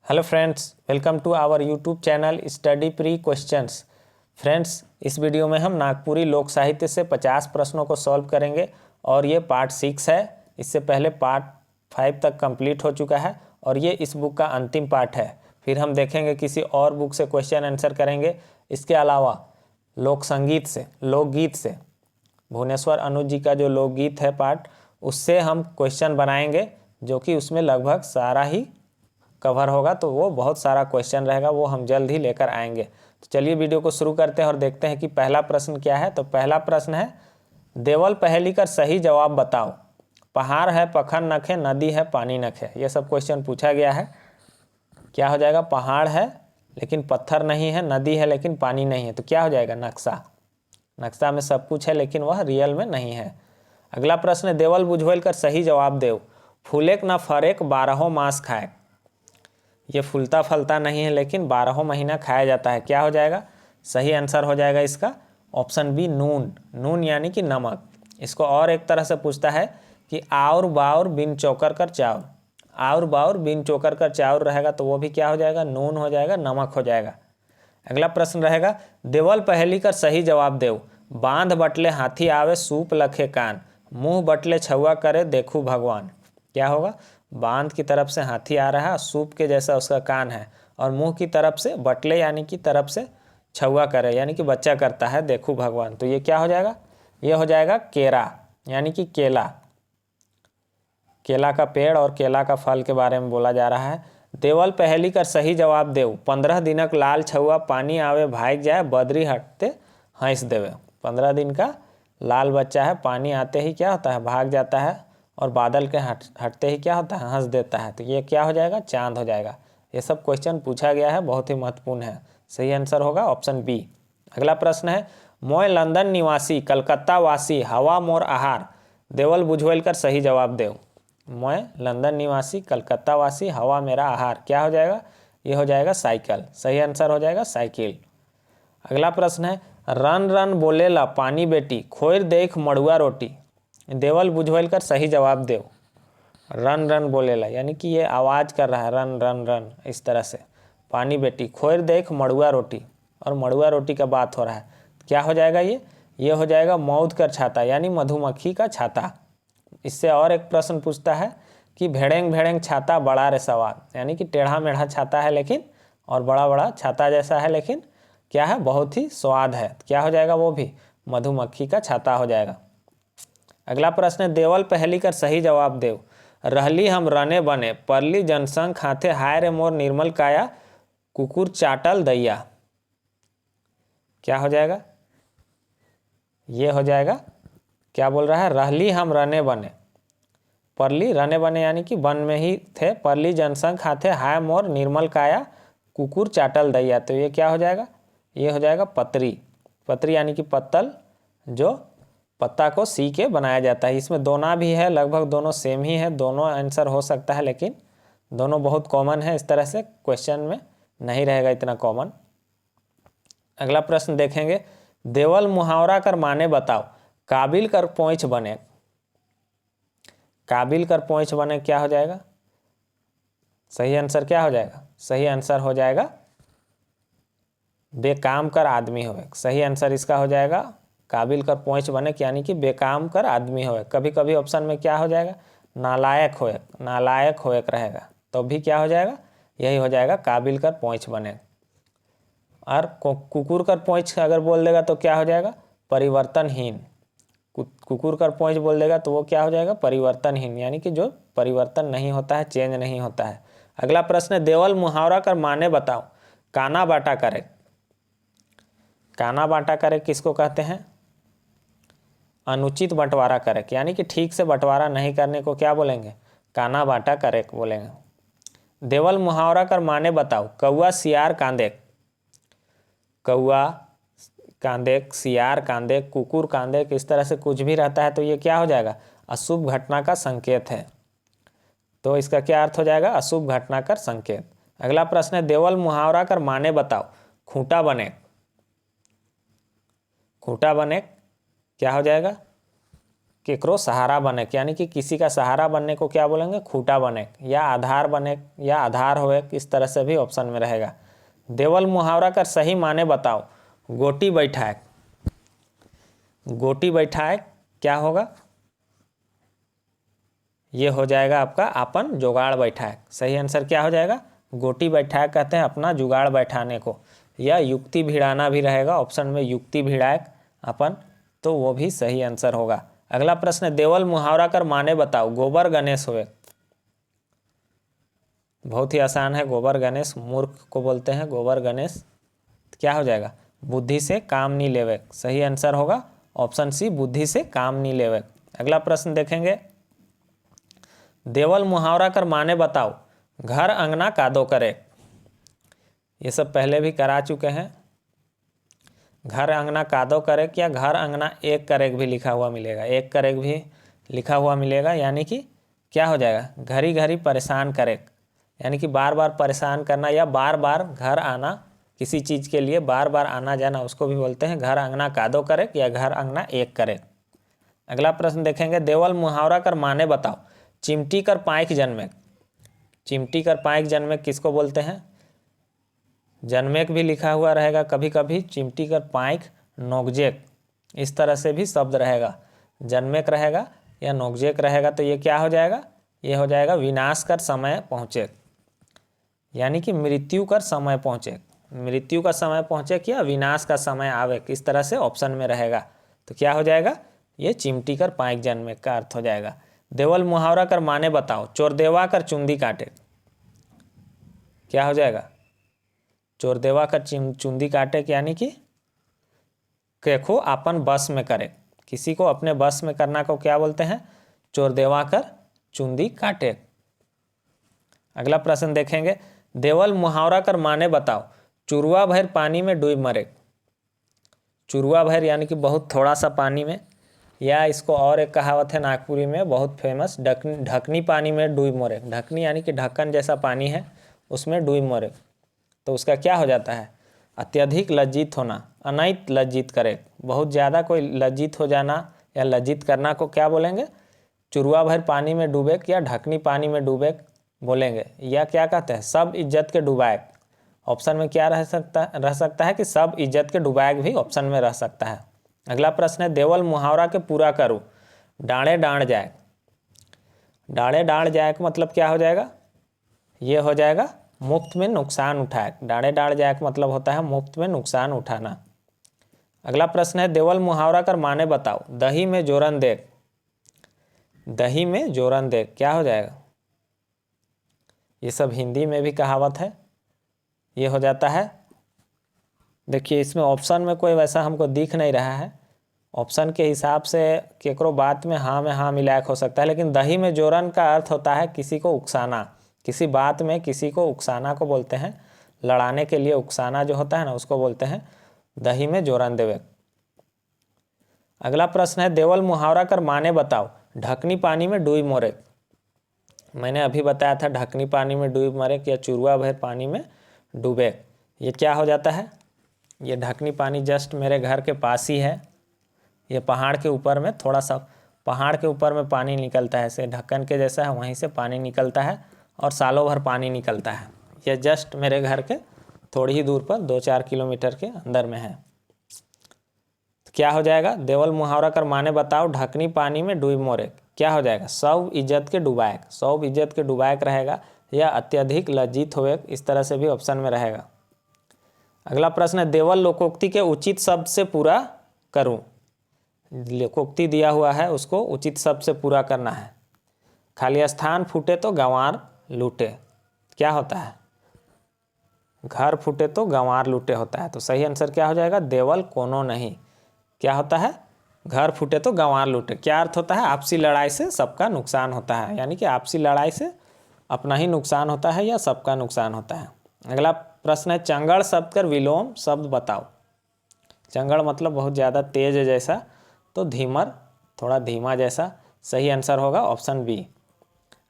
Hello friends, welcome to our YouTube channel study pre questions. Friends, इस video में हम नागपुरी लोक साहित्य से 50 प्रश्नों को सॉल्व करेंगे और ये पार्ट 6 है। इससे पहले पार्ट 5 तक कंप्लीट हो चुका है और ये इस बुक का अंतिम पार्ट है। फिर हम देखेंगे किसी और बुक से क्वेश्चन आंसर करेंगे। इसके अलावा लोक संगीत से, लोकगीत से, भुवनेश्वर अनुज जी का जो लोकगीत है पार्ट, उससे हम क्वेश्चन बनाएंगे जो कि उसमें लगभग सारा ही कवर होगा। तो वो बहुत सारा क्वेश्चन रहेगा, वो हम जल्द ही लेकर आएंगे। तो चलिए वीडियो को शुरू करते हैं और देखते हैं कि पहला प्रश्न क्या है। तो पहला प्रश्न है, देवल पहेली का सही जवाब बताओ। पहाड़ है पखन नखे, नदी है पानी नखे। ये सब क्वेश्चन पूछा गया है। क्या हो जाएगा? पहाड़ है लेकिन पत्थर नहीं है, नदी है लेकिन पानी नहीं है, तो क्या हो जाएगा? नक्शा। नक्शा में सब कुछ है लेकिन वह रियल में नहीं है। अगला प्रश्न है, देवल बुझवेल कर सही जवाब देव। फूलेक न फरेक, 12 मास खाए। ये फूलता फलता नहीं है लेकिन 12 महीना खाया जाता है। क्या हो जाएगा? सही आंसर हो जाएगा इसका ऑप्शन बी, नून। नून यानी कि नमक। इसको और एक तरह से पूछता है कि आउर बाउर बिन चोकर कर चाउर। आउर बाउर बिन चोकर कर चाउर रहेगा तो वो भी क्या हो जाएगा? नून हो जाएगा, नमक हो जाएगा। अगला प्रश्न रहेगा, देवल पहेली कर सही जवाब देव। बांध बटले हाथी आवे, सूप लखे कान। मुंह बटले छुआ करे, देखू भगवान। क्या होगा? बांध की तरफ से हाथी आ रहा है, सूप के जैसा उसका कान है, और मुंह की तरफ से बटले यानी कि तरफ से छुआ करे यानी कि बच्चा करता है, देखू भगवान। तो ये क्या हो जाएगा? ये हो जाएगा केरा यानी कि केला। केला का पेड़ और केला का फल के बारे में बोला जा रहा है। देवल पहेली कर सही जवाब देव। 15 दिनक लाल छुआ, पानी आवे भाग जाए, बदरी हटते हंस देवे। 15 दिन का लाल बच्चा है, पानी आते ही क्या होता है? भाग जाता है, और बादल के हटते ही क्या होता है? हंस देता है। तो ये क्या हो जाएगा? चांद हो जाएगा। ये सब क्वेश्चन पूछा गया है, बहुत ही महत्वपूर्ण है। सही आंसर होगा ऑप्शन बी। अगला प्रश्न है, मोय लंदन निवासी कलकत्ता वासी, हवा मोर आहार। देवल बुझवेल कर सही जवाब देव। मैं लंदन निवासी कलकत्ता वासी, हवा मेरा आहार। क्या हो जाएगा? ये हो जाएगा साइकिल। सही आंसर हो जाएगा साइकिल। अगला प्रश्न है, रन रन बोलेला पानी बेटी, खोर देख मड़ुआ रोटी। देवल बुझवेल कर सही जवाब देव। रन रन बोलेला यानी कि ये आवाज़ कर रहा है, रन रन रन, इस तरह से। पानी बेटी, खोर देख मड़ुआ रोटी, और मड़ुआ रोटी का बात हो रहा है। क्या हो जाएगा? ये हो जाएगा मौत कर छाता यानी मधुमक्खी का छाता। इससे और एक प्रश्न पूछता है कि भेड़ेंग भेड़ेंग छाता बड़ा रे सवाद, यानी कि टेढ़ा मेढ़ा छाता है लेकिन, और बड़ा बड़ा छाता जैसा है लेकिन क्या है? बहुत ही स्वाद है। क्या हो जाएगा? वो भी मधुमक्खी का छाता हो जाएगा। अगला प्रश्न है, देवल पहेली कर सही जवाब देव। रहली हम रने बने, परली जनसंग खाते, हाय रे मोर निर्मल काया, कुकुर चाटल दैया। क्या हो जाएगा? ये हो जाएगा, क्या बोल रहा है? रहली हम रने बने, परली रने बने यानी कि वन में ही थे, परली जनसंग खाते, हाय मोर निर्मल काया, कुकुर चाटल दैया। तो ये क्या हो जाएगा? ये हो जाएगा पतरी। पतरी यानी कि पत्तल, जो पत्ता को सी के बनाया जाता है। इसमें दोना भी है, लगभग दोनों सेम ही है, दोनों आंसर हो सकता है लेकिन दोनों बहुत कॉमन है। इस तरह से क्वेश्चन में नहीं रहेगा इतना कॉमन। अगला प्रश्न देखेंगे, देवल मुहावरा कर माने बताओ। काबिल कर पोंछ बने। काबिल कर पोंछ बने क्या हो जाएगा? सही आंसर क्या हो जाएगा? सही आंसर हो जाएगा बेकाम कर आदमी होए। सही आंसर इसका हो जाएगा काबिल कर पोंछ बने यानी कि बेकाम कर आदमी होए। कभी कभी ऑप्शन में क्या हो जाएगा? नालायक होए, नालायक होए रहेगा, तो भी क्या हो जाएगा? यही हो जाएगा काबिल कर पोंछ बने। और कुकुर कर पोंछ अगर बोल देगा तो क्या हो जाएगा? परिवर्तनहीन। कुकुर कर पोंछ बोल देगा तो वो क्या हो जाएगा? परिवर्तनहीन, यानी कि जो परिवर्तन नहीं होता है, चेंज नहीं होता है। अगला प्रश्न है, देवल मुहावरा कर माने बताओ। काना बाटा करे। काना बाटा करे किसको कहते हैं? अनुचित बंटवारा करे, यानी कि ठीक से बंटवारा नहीं करने को क्या बोलेंगे? काना बाटा करे बोलेंगे। देवल मुहावरा कर माने बताओ। कौआ सियार कांदे। कौआ कांदे, सियार कांदे, कुकुर कांदे, इस तरह से कुछ भी रहता है तो ये क्या हो जाएगा? अशुभ घटना का संकेत है। तो इसका क्या अर्थ हो जाएगा? अशुभ घटना का संकेत। अगला प्रश्न है, देवल मुहावरा कर माने बताओ। खूंटा बने। खूंटा बने क्या हो जाएगा? केकरो सहारा बने, यानी कि किसी का सहारा बनने को क्या बोलेंगे, खूटा बने, या आधार बने, या आधार होए, इस तरह से भी ऑप्शन में रहेगा। देवल मुहावरा कर सही माने बताओ। गोटी बैठाए, गोटी बैठाए क्या होगा, ये हो जाएगा आपका अपन जुगाड़ बैठाए। सही आंसर क्या हो जाएगा, गोटी बैठाए कहते हैं अपना जुगाड़ बैठाने को, या युक्ति भिड़ाना भी रहेगा ऑप्शन में, युक्ति भिड़ाए अपन, तो वो भी सही आंसर होगा। अगला प्रश्न है, देवल मुहावरा कर माने बताओ। गोबर गणेश हुए, बहुत ही आसान है। गोबर गणेश मूर्ख को बोलते हैं गोबर गणेश। क्या हो जाएगा, बुद्धि से काम नहीं लेवे। सही आंसर होगा ऑप्शन सी, बुद्धि से काम नहीं लेवे। अगला प्रश्न देखेंगे, देवल मुहावरा कर माने बताओ। घर अंगना कादो करे, ये सब पहले भी करा चुके हैं। घर अंगना कादो करे, या घर अंगना एक करेक भी लिखा हुआ मिलेगा, एक करेक भी लिखा हुआ मिलेगा, यानी कि क्या हो जाएगा, घड़ी घड़ी परेशान करे, यानी कि बार बार परेशान करना, या बार बार घर आना, किसी चीज़ के लिए बार बार आना जाना, उसको भी बोलते हैं घर अंगना कादो करे, या घर अंगना एक करे। अगला प्रश्न देखेंगे, देवल मुहावरा कर माने बताओ। चिमटी कर पाइक जन्मे, चिमटी कर पाइक जन्मे किसको बोलते हैं, जन्मेक भी लिखा हुआ रहेगा कभी कभी, चिमटी कर पाइक नोकजेक, इस तरह से भी शब्द रहेगा, जन्मेक रहेगा या नोकजेक रहेगा, तो ये क्या हो जाएगा, ये हो जाएगा विनाश कर समय पहुँचे, यानी कि मृत्यु कर समय पहुँचे, मृत्यु का समय पहुँचे या विनाश का समय आवे, किस तरह से ऑप्शन में रहेगा, तो क्या हो जाएगा, ये चिमटी कर पाइक जन्मेक का अर्थ हो जाएगा। देवल मुहावरा कर माने बताओ। चोरदेवा कर चुंदी काटे, क्या हो जाएगा, चोरदेवा कर चुंदी काटे, यानी कि केखो अपन बस में करे, किसी को अपने बस में करना को क्या बोलते हैं, चोरदेवा कर चुंदी काटे। अगला प्रश्न देखेंगे, देवल मुहावरा कर माने बताओ। चुरुआ भर पानी में डूब मरे, चुरुआ भर यानी कि बहुत थोड़ा सा पानी में, या इसको और एक कहावत है नागपुरी में बहुत फेमस, ढकनी पानी में डूब मरे, ढकनी यानी कि ढक्कन जैसा पानी है उसमें डूब मरे, तो उसका क्या हो जाता है, अत्यधिक लज्जित होना, अनैत लज्जित करे, बहुत ज़्यादा कोई लज्जित हो जाना या लज्जित करना को क्या बोलेंगे, चुरुआ भर पानी में डूबे, या ढकनी पानी में डूबे बोलेंगे, या क्या कहते हैं, सब इज्जत के डुबाए। ऑप्शन में क्या रह सकता है कि सब इज्जत के डुबाए भी ऑप्शन में रह सकता है। अगला प्रश्न है, देवल मुहावरा के पूरा करूँ। डाँड़े डाँड़ जाए, डाँड़े डाँड़ जाए का मतलब क्या हो जाएगा, ये हो जाएगा मुफ्त में नुकसान उठाए, डाँड़े डाँड़ जाए का मतलब होता है मुफ्त में नुकसान उठाना। अगला प्रश्न है, देवल मुहावरा कर माने बताओ। दही में जोरन देख, दही में जोरन देख क्या हो जाएगा, ये सब हिंदी में भी कहावत है, ये हो जाता है, देखिए इसमें ऑप्शन में कोई वैसा हमको दिख नहीं रहा है, ऑप्शन के हिसाब से केकरो बात में हाँ मिलाक हो सकता है, लेकिन दही में जोरन का अर्थ होता है किसी को उकसाना, किसी बात में किसी को उकसाना को बोलते हैं, लड़ाने के लिए उकसाना जो होता है ना उसको बोलते हैं दही में जोरन देवे। अगला प्रश्न है, देवल मुहावरा कर माने बताओ। ढकनी पानी में डूब मरे, मैंने अभी बताया था ढकनी पानी में डूब मरे, या चुरुआ भर पानी में डूबे, ये क्या हो जाता है, ये ढकनी पानी जस्ट मेरे घर के पास ही है, ये पहाड़ के ऊपर में, थोड़ा सा पहाड़ के ऊपर में पानी निकलता है, ऐसे ढक्कन के जैसा है, वहीं से पानी निकलता है और सालों भर पानी निकलता है, ये जस्ट मेरे घर के थोड़ी ही दूर पर 2-4 किलोमीटर के अंदर में है। तो क्या हो जाएगा, देवल मुहावरा कर माने बताओ। ढकनी पानी में डूब मोरे क्या हो जाएगा, सब इज्जत के डुबाएक, सब इज्जत के डुबाएक रहेगा, या अत्यधिक लज्जित हुए, इस तरह से भी ऑप्शन में रहेगा। अगला प्रश्न है, देवल लोकोक्ति के उचित शब्द से पूरा करूं। लोकोक्ति दिया हुआ है उसको उचित शब्द से पूरा करना है। खाली स्थान फूटे तो गंवार लूटे, क्या होता है, घर फूटे तो गंवार लूटे होता है, तो सही आंसर क्या हो जाएगा, देवल कोनो नहीं, क्या होता है, घर फूटे तो गंवार लूटे। क्या अर्थ होता है, आपसी लड़ाई से सबका नुकसान होता है, यानी कि आपसी लड़ाई से अपना ही नुकसान होता है या सबका नुकसान होता है। अगला प्रश्न है, चंगड़ शब्द कर विलोम शब्द बताओ। चंगड़ मतलब बहुत ज़्यादा तेज जैसा, तो धीमर थोड़ा धीमा जैसा, सही आंसर होगा ऑप्शन बी।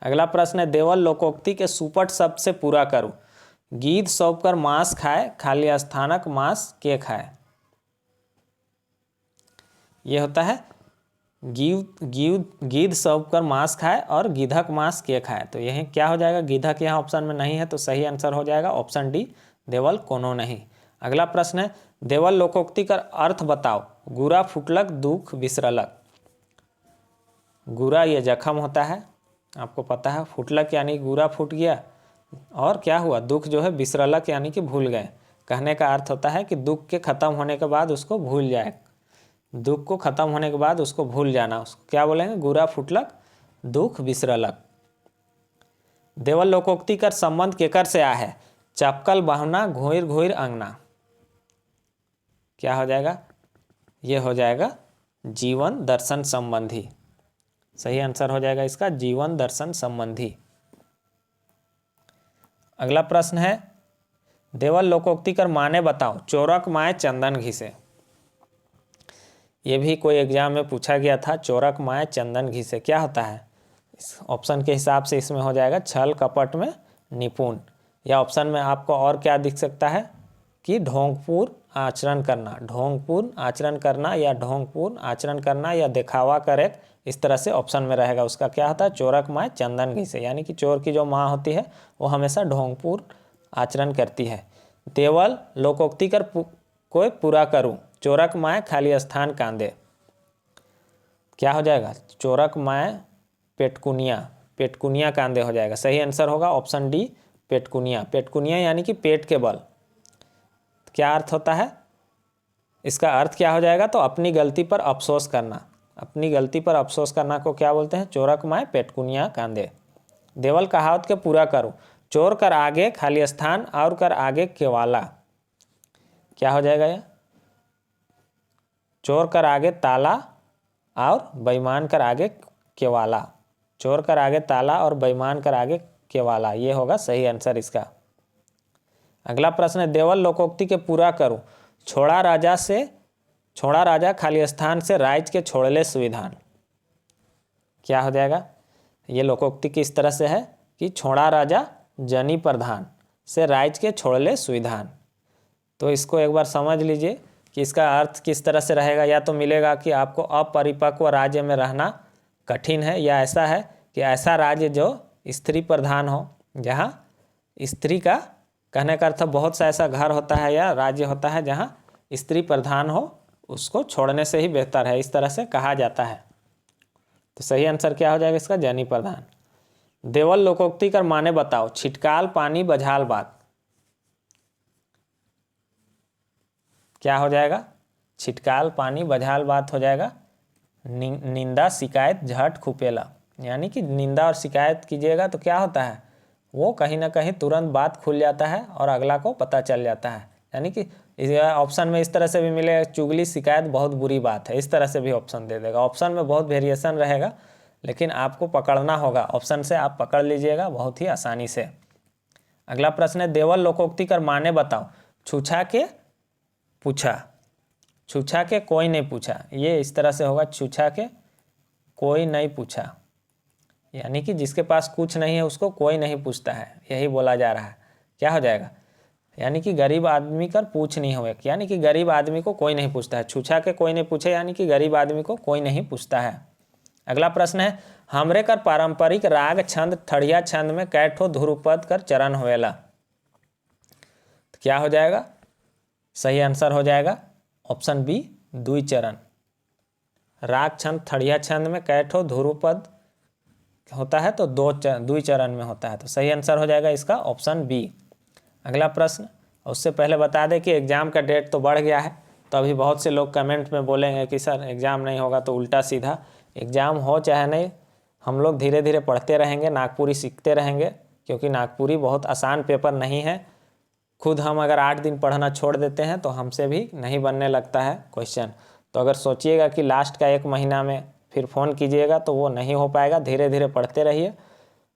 अगला प्रश्न है, देवल लोकोक्ति के सुपट शब्द से पूरा करो। गीध सौंप कर मांस खाए, खाली स्थानक मांस के खाए, ये होता है गीध सब कर मांस खाए और गीधक मांस के खाए। तो यही क्या हो जाएगा, गीधक यहाँ ऑप्शन में नहीं है, तो सही आंसर हो जाएगा ऑप्शन डी, देवल कोनो नहीं। अगला प्रश्न है, देवल लोकोक्ति का अर्थ बताओ। गुरा फुटलक दुख बिसरलक। गुरा ये जख्म होता है, आपको पता है। फुटलक यानी गुरा फूट गया, और क्या हुआ, दुख जो है बिसरलक यानी कि भूल गए। कहने का अर्थ होता है कि दुख के खत्म होने के बाद उसको भूल जाए, दुख को खत्म होने के बाद उसको भूल जाना, उसको क्या बोलेंगे, गुरा फुटलक दुख बिसरलक। देवल लोकोक्ति का संबंध केकर से आ है। चपकल बहना घोर घोर अंगना। क्या हो जाएगा, ये हो जाएगा जीवन दर्शन संबंधी। सही आंसर हो जाएगा इसका जीवन दर्शन संबंधी। अगला प्रश्न है, देवल लोकोक्ति कर माने बताओ। चोरक माए चंदन घिसे। ये भी कोई एग्जाम में पूछा गया था। चोरक माए चंदन घिसे क्या होता है, इस ऑप्शन के हिसाब से इसमें हो जाएगा छल कपट में निपुण। या ऑप्शन में आपको और क्या दिख सकता है कि ढोंगपूर्ण आचरण करना, ढोंगपूर्ण आचरण करना, या ढोंगपूर्ण आचरण करना, या दिखावा करे, इस तरह से ऑप्शन में रहेगा। उसका क्या होता है, चोरक माए चंदन घिसे, यानी कि चोर की जो माँ होती है वो हमेशा ढोंगपूर्ण आचरण करती है। देवल लोकोक्ति कर कोई पूरा करूं। चोरक माए खाली स्थान कांदे। क्या हो जाएगा, चोरक माए पेटकुनिया, पेटकुनिया कांदे हो जाएगा। सही आंसर होगा ऑप्शन डी, पेटकुनिया। पेटकुनिया यानी कि पेट के बल। क्या अर्थ होता है, इसका अर्थ क्या हो जाएगा, तो अपनी गलती पर अफसोस करना। अपनी गलती पर अफसोस करना को क्या बोलते हैं, चोरक माए पेटकुनिया कांदे। देवल कहावत के पूरा करो। चोर कर आगे खाली स्थान और कर आगे केवाला। क्या हो जाएगा ये, चोर कर आगे ताला और बेईमान कर आगे केवाला। चोर कर आगे ताला और बेईमान कर आगे केवाला, ये होगा सही आंसर इसका। अगला प्रश्न है, देवल लोकोक्ति के पूरा करूं। छोड़ा राजा खाली स्थान से राज के छोड़ले सुविधान। क्या हो जाएगा, ये लोकोक्ति किस तरह से है कि छोड़ा राजा जनी प्रधान से राज के छोड़ले सुविधान। तो इसको एक बार समझ लीजिए कि इसका अर्थ किस तरह से रहेगा। या तो मिलेगा कि आपको अपरिपक्व राज्य में रहना कठिन है, या ऐसा है कि ऐसा राज्य जो स्त्री प्रधान हो, जहाँ स्त्री का, कहने का अर्थ बहुत सा ऐसा घर होता है या राज्य होता है जहाँ स्त्री प्रधान हो, उसको छोड़ने से ही बेहतर है, इस तरह से कहा जाता है। तो सही आंसर क्या हो जाएगा इसका, जनी प्रधान। देवल लोकोक्ति कर माने बताओ। छिटकाल पानी बझाल बात। क्या हो जाएगा, छिटकाल पानी बझाल बात हो जाएगा निंदा शिकायत झट खुपेला। यानी कि निंदा और शिकायत कीजिएगा तो क्या होता है, वो कहीं ना कहीं तुरंत बात खुल जाता है और अगला को पता चल जाता है। यानी कि ऑप्शन में इस तरह से भी मिलेगा, चुगली शिकायत बहुत बुरी बात है, इस तरह से भी ऑप्शन दे देगा। ऑप्शन में बहुत वेरिएशन रहेगा, लेकिन आपको पकड़ना होगा। ऑप्शन से आप पकड़ लीजिएगा बहुत ही आसानी से। अगला प्रश्न है, देवल लोकोक्ति कर माने बताओ। छूछा के पूछा। छूछा के कोई नहीं पूछा, ये इस तरह से होगा, छूछा के कोई नहीं पूछा, यानी कि जिसके पास कुछ नहीं है उसको कोई नहीं पूछता है, यही बोला जा रहा है। क्या हो जाएगा, यानी कि गरीब आदमी कर पूछ नहीं हुए, यानी कि गरीब आदमी को कोई नहीं पूछता है। छूछा के कोई नहीं पूछे, यानी कि गरीब आदमी को कोई नहीं पूछता है। अगला प्रश्न है, हमरे कर पारंपरिक राग छंद ठड़िया छंद में कैठो ध्रुपद कर चरण होएला। तो क्या हो जाएगा, सही आंसर हो जाएगा ऑप्शन बी, दुई चरण। राग छंद ठड़िया छंद में कैठो ध्रुपद होता है तो दुई चरण में होता है, तो सही आंसर हो जाएगा इसका ऑप्शन बी। अगला प्रश्न, उससे पहले बता दें कि एग्ज़ाम का डेट तो बढ़ गया है, तो अभी बहुत से लोग कमेंट में बोलेंगे कि सर एग्ज़ाम नहीं होगा, तो उल्टा सीधा एग्ज़ाम हो चाहे नहीं, हम लोग धीरे धीरे पढ़ते रहेंगे, नागपुरी सीखते रहेंगे, क्योंकि नागपुरी बहुत आसान पेपर नहीं है। खुद हम अगर 8 दिन पढ़ना छोड़ देते हैं तो हमसे भी नहीं बनने लगता है क्वेश्चन। तो अगर सोचिएगा कि लास्ट का 1 महीना में फिर फ़ोन कीजिएगा तो वो नहीं हो पाएगा, धीरे धीरे पढ़ते रहिए।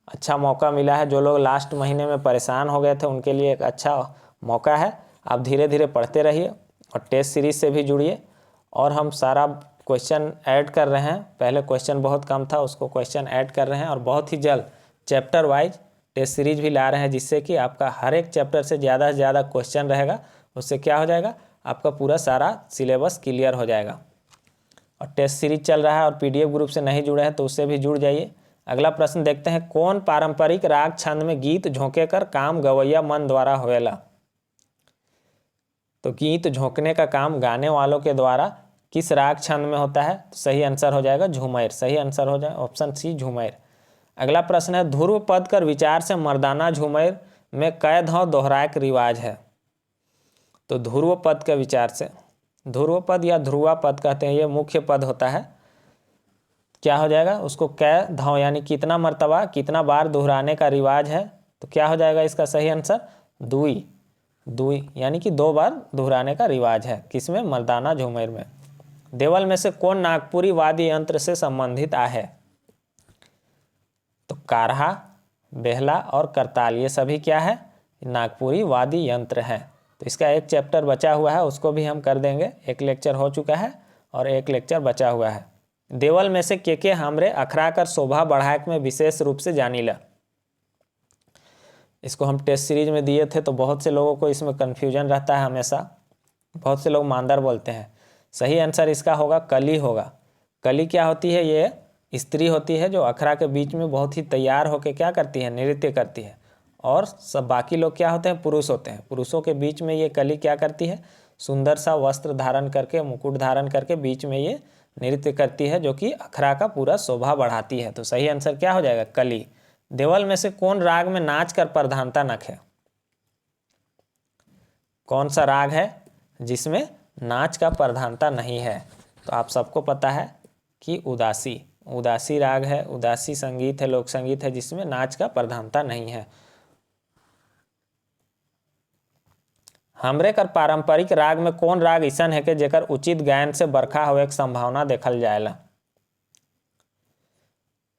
अच्छा मौका मिला है, जो लोग लास्ट महीने में परेशान हो गए थे उनके लिए एक अच्छा मौका है। आप धीरे धीरे पढ़ते रहिए और टेस्ट सीरीज़ से भी जुड़िए, और हम सारा क्वेश्चन ऐड कर रहे हैं। पहले क्वेश्चन बहुत कम था, उसको क्वेश्चन ऐड कर रहे हैं, और बहुत ही जल्द चैप्टर वाइज टेस्ट सीरीज भी ला रहे हैं, जिससे कि आपका हर एक चैप्टर से ज़्यादा क्वेश्चन रहेगा। उससे क्या हो जाएगा, आपका पूरा सारा सिलेबस क्लियर हो जाएगा। और टेस्ट सीरीज चल रहा है और पीडीएफ ग्रुप से नहीं जुड़े हैं तो उससे भी जुड़ जाइए। अगला प्रश्न देखते हैं, कौन पारंपरिक राग छंद में गीत झोंके कर काम गवैया मन द्वारा होएला। तो गीत झोंकने का काम गाने वालों के द्वारा किस राग छंद में होता है? तो सही आंसर हो जाएगा झूमर। सही आंसर हो जाए ऑप्शन सी झूमर। अगला प्रश्न है, ध्रुव पद कर विचार से मर्दाना झूमर में कै धौ दोहराए रिवाज है। तो ध्रुव पद के विचार से, ध्रुव पद या ध्रुवा पद कहते हैं, ये मुख्य पद होता है। क्या हो जाएगा? उसको कै धौ यानी कितना मर्तबा कितना बार दोहराने का रिवाज है। तो क्या हो जाएगा इसका सही आंसर? दुई। दुई यानी कि 2 बार दोहराने का रिवाज है। किसमें? मर्दाना झूमर में। देवल में से कौन नागपुरी वाद्य यंत्र से संबंधित है? तो कारहा, बेहला और करताल, ये सभी क्या है? नागपुरी वाद्य यंत्र हैं। तो इसका एक चैप्टर बचा हुआ है, उसको भी हम कर देंगे। एक लेक्चर हो चुका है और एक लेक्चर बचा हुआ है। देवल में से के हमरे अखरा कर शोभा बढ़ाक में विशेष रूप से जानीला। इसको हम टेस्ट सीरीज में दिए थे, तो बहुत से लोगों को इसमें कन्फ्यूजन रहता है हमेशा। बहुत से लोग मांदर बोलते हैं। सही आंसर इसका होगा कली होगा। कली क्या होती है? ये स्त्री होती है जो अखरा के बीच में बहुत ही तैयार होकर क्या करती है? नृत्य करती है। और सब बाकी लोग क्या होते हैं? पुरुष होते हैं। पुरुषों के बीच में ये कली क्या करती है? सुंदर सा वस्त्र धारण करके, मुकुट धारण करके बीच में ये नृत्य करती है, जो कि अखरा का पूरा शोभा बढ़ाती है। तो सही आंसर क्या हो जाएगा? कली। देवल में से कौन राग में नाच कर प्रधानता नख है? कौन सा राग है जिसमें नाच का प्रधानता नहीं है? तो आप सबको पता है कि उदासी। उदासी राग है, उदासी संगीत है, लोक संगीत है, जिसमें नाच का प्रधानता नहीं है। हमरे कर पारंपरिक राग में कौन राग ऐसन है कि जेकर उचित गायन से बरखा होवे की संभावना देखल जाएला।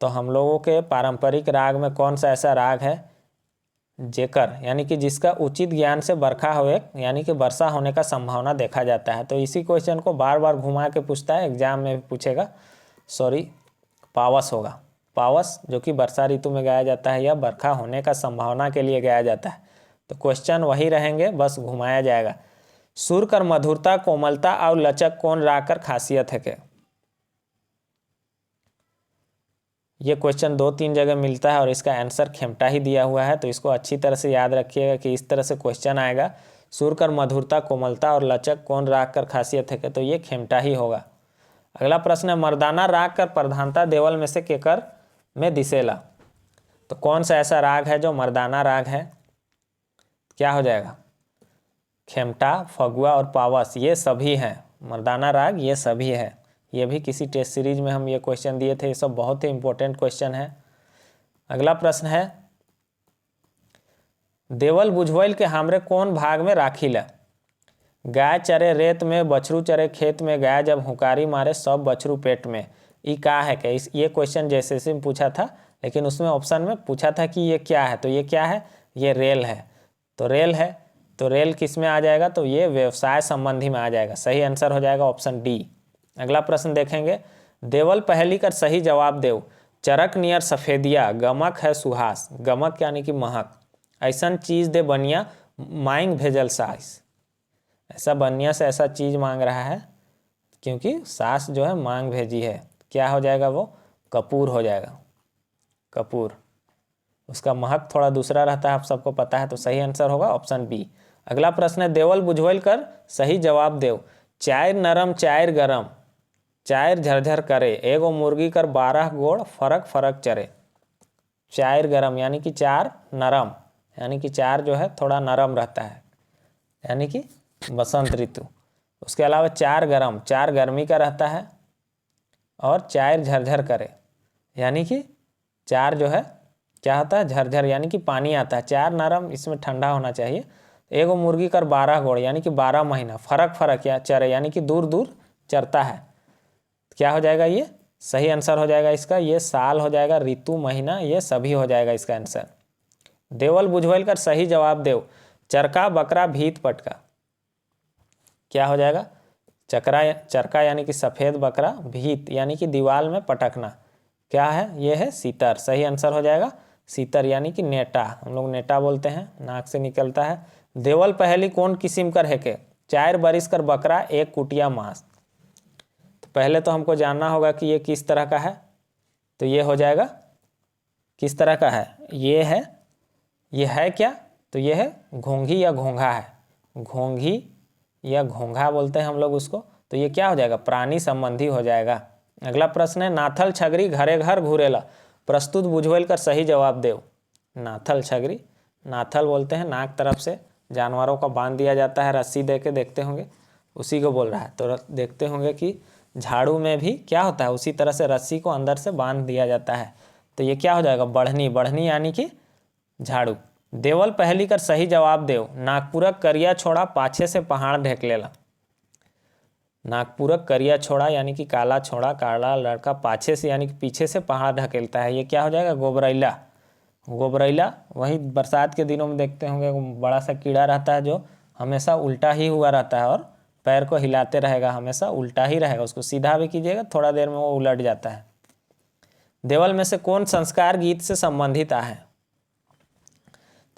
तो हम लोगों के पारंपरिक राग में कौन सा ऐसा राग है जेकर यानी कि जिसका उचित ज्ञान से बरखा होवे यानी कि वर्षा होने का संभावना देखा जाता है। तो इसी क्वेश्चन को बार बार घुमा के पूछता है, एग्जाम में भी पूछेगा। सॉरी, पावस होगा। पावस जो कि वर्षा ऋतु में गाया जाता है या बरखा होने का संभावना के लिए गाया जाता है। तो क्वेश्चन वही रहेंगे, बस घुमाया जाएगा। सुर कर मधुरता, कोमलता और लचक कौन राग कर खासियत है के? ये क्वेश्चन 2-3 जगह मिलता है और इसका आंसर खेमटा ही दिया हुआ है। तो इसको अच्छी तरह से याद रखिएगा कि इस तरह से क्वेश्चन आएगा, सुर कर मधुरता, कोमलता और लचक कौन राग कर खासियत है के? तो ये खेमटा ही होगा। अगला प्रश्न है, मर्दाना राग कर प्रधानता देवल में से केकर में दिसेला। तो कौन सा ऐसा राग है जो मर्दाना राग है? क्या हो जाएगा? खेमटा, फगुआ और पावस, ये सभी हैं। मर्दाना राग ये सभी है। ये भी किसी टेस्ट सीरीज में हम ये क्वेश्चन दिए थे। ये सब बहुत ही इंपॉर्टेंट क्वेश्चन है। अगला प्रश्न है, देवल बुझवैल के हमरे कौन भाग में राखीला। गाय चरे रेत में, बछरू चरे खेत में, गाय जब हुकारी मारे सब बछरू पेट में। ये क्या है? क्या ये क्वेश्चन जैसे में पूछा था, लेकिन उसमें ऑप्शन में पूछा था कि ये क्या है। तो ये क्या है? ये रेल है। तो रेल है, तो रेल किस में आ जाएगा? तो ये व्यवसाय संबंधी में आ जाएगा। सही आंसर हो जाएगा ऑप्शन डी। अगला प्रश्न देखेंगे, देवल पहली कर सही जवाब देव। चरक नियर सफेदिया, गमक है सुहास। गमक यानी कि महक। ऐसन चीज दे बनिया, मांग भेजल सास। ऐसा बनिया से ऐसा चीज मांग रहा है क्योंकि सास जो है मांग भेजी है। क्या हो जाएगा? वो कपूर हो जाएगा। कपूर। उसका महक थोड़ा दूसरा रहता है, आप सबको पता है। तो सही आंसर होगा ऑप्शन बी। अगला प्रश्न है, देवल बुझवैल कर सही जवाब देव। चायर नरम चायर गरम, चायर झरझर करे, एगो मुर्गी कर 12 गोड़, फरक फरक चरे। चायर गरम यानी कि 4 नरम, यानी कि 4 जो है थोड़ा नरम रहता है, यानी कि बसंत ऋतु। उसके अलावा 4 गरम, 4 गर्मी का रहता है। और चायर झरझर करे यानी कि 4 जो है क्या होता है? झरझर यानी कि पानी आता है। 4 नरम, इसमें ठंडा होना चाहिए। एगो मुर्गी कर 12 गोड़ यानी कि 12 महीना, फरक फरक या चरे यानी कि दूर दूर चरता है। क्या हो जाएगा? ये सही आंसर हो जाएगा इसका। ये साल हो जाएगा, ऋतु, महीना, ये सभी हो जाएगा इसका आंसर। देवल बुझवैल कर सही जवाब देव। चरका बकरा भीत पटका। क्या हो जाएगा? चरका यानी कि सफेद बकरा, भीत यानी कि दीवार में पटकना। क्या है? ये है सीतर। सही आंसर हो जाएगा सीतर यानी कि नेटा। हम लोग नेटा बोलते हैं, नाक से निकलता है। देवल पहली कौन किस्म कर है के? 4 बरिस कर बकरा, 1 कुटिया मांस। पहले तो हमको जानना होगा कि ये किस तरह का है, तो ये हो जाएगा किस तरह का है, ये है क्या, तो ये है घोंघी या घोंघा है, घोंघी या घोंघा बोलते हैं हम लोग उसको। तो ये क्या हो जाएगा, प्राणी संबंधी हो जाएगा। अगला प्रश्न है नाथल छगरी घरे घर घूरेला, प्रस्तुत बुझवेल कर सही जवाब देव। नाथल छगरी, नाथल बोलते हैं नाक तरफ से जानवरों का बांध दिया जाता है रस्सी दे के, देखते होंगे उसी को बोल रहा है। तो देखते होंगे कि झाड़ू में भी क्या होता है, उसी तरह से रस्सी को अंदर से बांध दिया जाता है। तो ये क्या हो जाएगा, बढ़नी, बढ़नी यानी कि झाड़ू। देवल पहली कर सही जवाब देव, नागपुरक करिया छोड़ा पाछे से पहाड़ ढेकलेला। नागपुरक करिया छोड़ा यानी कि काला छोड़ा, काला लड़का, पाछे से यानी कि पीछे से पहाड़ ढकेलता है, ये क्या हो जाएगा, गोबरैला। गोबरैला वही बरसात के दिनों में देखते होंगे बड़ा सा कीड़ा रहता है जो हमेशा उल्टा ही हुआ रहता है और पैर को हिलाते रहेगा, हमेशा उल्टा ही रहेगा, उसको सीधा भी कीजिएगा थोड़ा देर में वो उलट जाता है। देवल में से कौन संस्कार गीत से संबंधित है,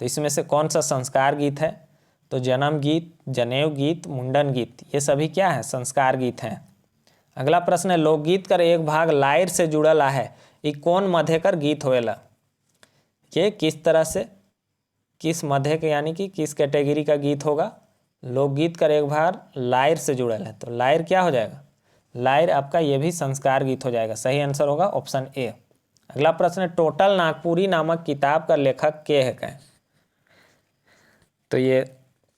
तो इसमें से कौन सा संस्कार गीत है, तो जन्म गीत, जनेऊ गीत, मुंडन गीत, ये सभी क्या है, संस्कार गीत हैं। अगला प्रश्न है लोकगीत कर एक भाग लायर से जुड़ल है, ये कौन मध्य कर गीत होएला। ये किस तरह से, किस मध्य के यानी कि किस कैटेगरी का गीत होगा, लोकगीत कर एक भाग लायर से जुड़ल है, तो लायर क्या हो जाएगा, लायर आपका ये भी संस्कार गीत हो जाएगा। सही आंसर होगा ऑप्शन ए। अगला प्रश्न है टोटल नागपुरी नामक किताब का लेखक के है क्या, तो ये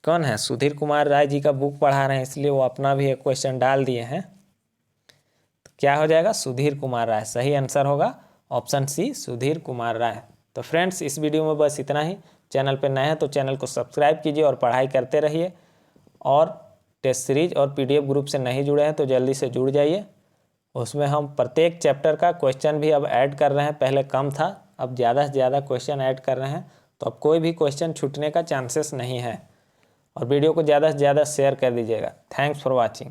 कौन है, सुधीर कुमार राय जी का बुक पढ़ा रहे हैं इसलिए वो अपना भी एक क्वेश्चन डाल दिए हैं। तो क्या हो जाएगा, सुधीर कुमार राय। सही आंसर होगा ऑप्शन सी, सुधीर कुमार राय। तो फ्रेंड्स इस वीडियो में बस इतना ही। चैनल पे नए हैं तो चैनल को सब्सक्राइब कीजिए और पढ़ाई करते रहिए। और टेस्ट सीरीज और पीडीएफ ग्रुप से नहीं जुड़े हैं तो जल्दी से जुड़ जाइए, उसमें हम प्रत्येक चैप्टर का क्वेश्चन भी अब ऐड कर रहे हैं, पहले कम था अब ज़्यादा से ज़्यादा क्वेश्चन ऐड कर रहे हैं, तो अब कोई भी क्वेश्चन छूटने का चांसेस नहीं है। और वीडियो को ज़्यादा से ज़्यादा शेयर कर दीजिएगा। Thanks for watching.